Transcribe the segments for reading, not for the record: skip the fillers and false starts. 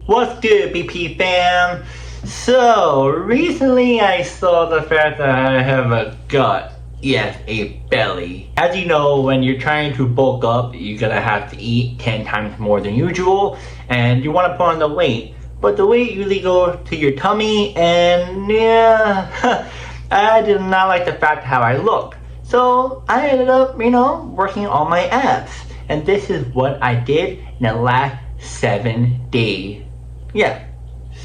What's good, BP fam? So, recently I saw the fact that I have a gut. Yes, a belly. As you know, when you're trying to bulk up, you're gonna have to eat 10 times more than usual, and you wanna put on the weight. But the weight usually goes to your tummy, and yeah, I did not like the fact how I look. So, I ended up, working on my abs. And this is what I did in the last 7 days. Yeah,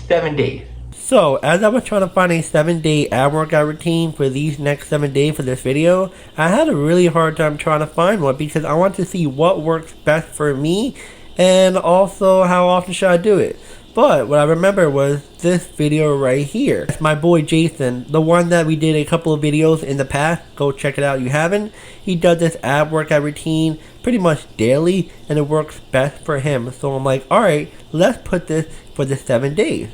7 days. So, as I was trying to find a 7-day ab workout routine for these next 7 days for this video, I had a really hard time trying to find one because I want to see what works best for me and also how often should I do it. But what I remember was this video right here. It's my boy Jason, the one that we did a couple of videos in the past. Go check it out if you haven't. He does this ab workout routine pretty much daily and it works best for him. So I'm like, alright, let's put this for the 7 days.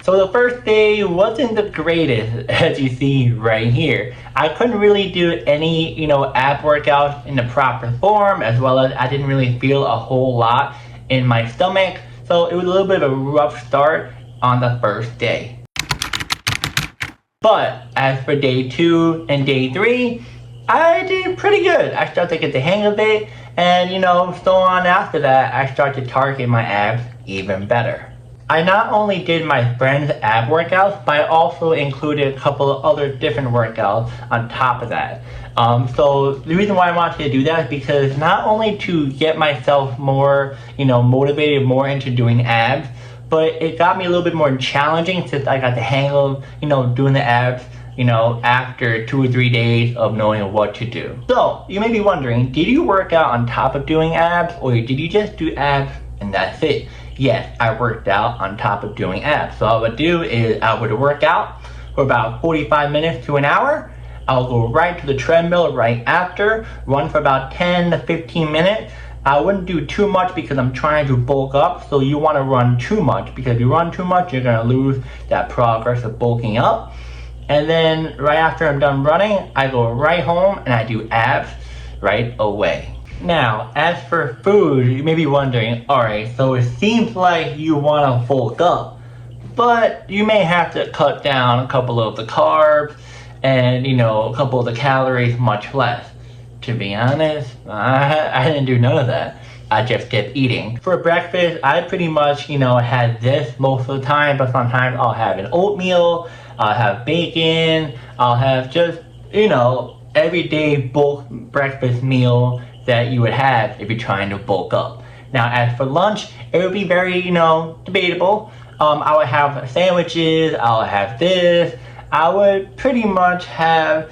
So the first day wasn't the greatest, as you see right here. I couldn't really do any, ab workouts in the proper form, as well as I didn't really feel a whole lot in my stomach. So it was a little bit of a rough start on the first day. But as for day 2 and day 3, I did pretty good. I started to get the hang of it, and so on after that, I started to target my abs even better. I not only did my friend's ab workouts, but I also included a couple of other different workouts on top of that. So the reason why I wanted to do that is because not only to get myself more, motivated more into doing abs, but it got me a little bit more challenging since I got the hang of, doing the abs, after 2 or 3 days of knowing what to do. So you may be wondering, did you work out on top of doing abs, or did you just do abs and that's it? Yes, I worked out on top of doing abs. So what I would do is I would work out for about 45 minutes to an hour. I'll go right to the treadmill right after, run for about 10 to 15 minutes. I wouldn't do too much because I'm trying to bulk up, so you want to run too much, because if you run too much, you're going to lose that progress of bulking up. And then right after I'm done running, I go right home and I do abs right away. Now, as for food, you may be wondering, alright, so it seems like you want to bulk up, but you may have to cut down a couple of the carbs and, a couple of the calories much less. To be honest, I didn't do none of that. I just kept eating. For breakfast, I pretty much, had this most of the time, but sometimes I'll have an oatmeal, I'll have bacon, I'll have just, everyday bulk breakfast meal that you would have if you're trying to bulk up. Now, as for lunch, it would be very, debatable. I would have sandwiches, I'll have this. I would pretty much have,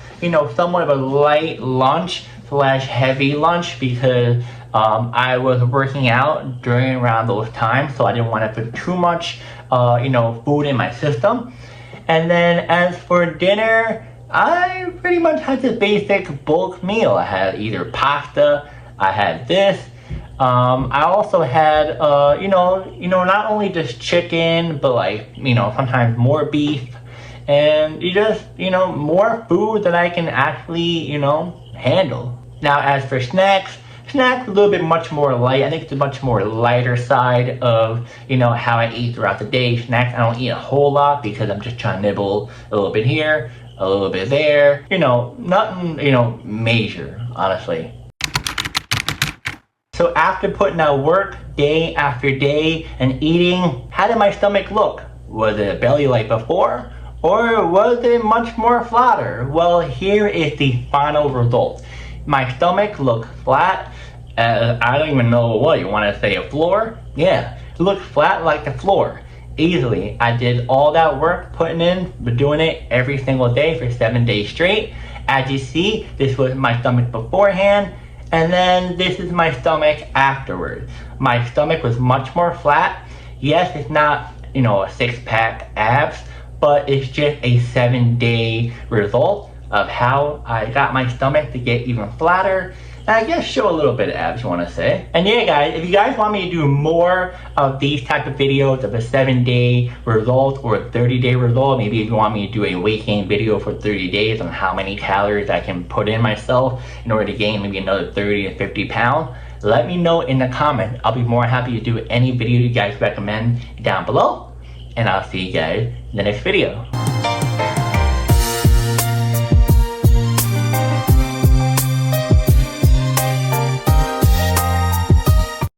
somewhat of a light lunch / heavy lunch because I was working out during around those times, so I didn't want to put too much, food in my system. And then as for dinner, I pretty much had this basic bulk meal. I had either pasta, I had this. I also had, not only just chicken, but sometimes more beef. And more food that I can actually, handle. Now, as for snacks a little bit much more light. I think it's a much more lighter side of, how I eat throughout the day. Snacks, I don't eat a whole lot because I'm just trying to nibble a little bit here, a little bit there. Nothing, major, honestly. So after putting out work day after day and eating, how did my stomach look? Was it a belly like before? Or was it much more flatter? Well, here is the final result. My stomach looked flat. I don't even know what you want to say, a floor? Yeah, it looked flat like the floor. Easily. I did all that work putting in, but doing it every single day for 7 days straight. As you see, this was my stomach beforehand, and then this is my stomach afterwards. My stomach was much more flat. Yes, it's not, a 6-pack abs, but it's just a 7-day result of how I got my stomach to get even flatter. And I guess show a little bit of abs, you want to say. And yeah, guys, if you guys want me to do more of these type of videos of a 7-day result or a 30-day result, maybe if you want me to do a weight gain video for 30 days on how many calories I can put in myself in order to gain maybe another 30 to 50 pounds, let me know in the comments. I'll be more happy to do any video you guys recommend down below. And I'll see you guys in the next video.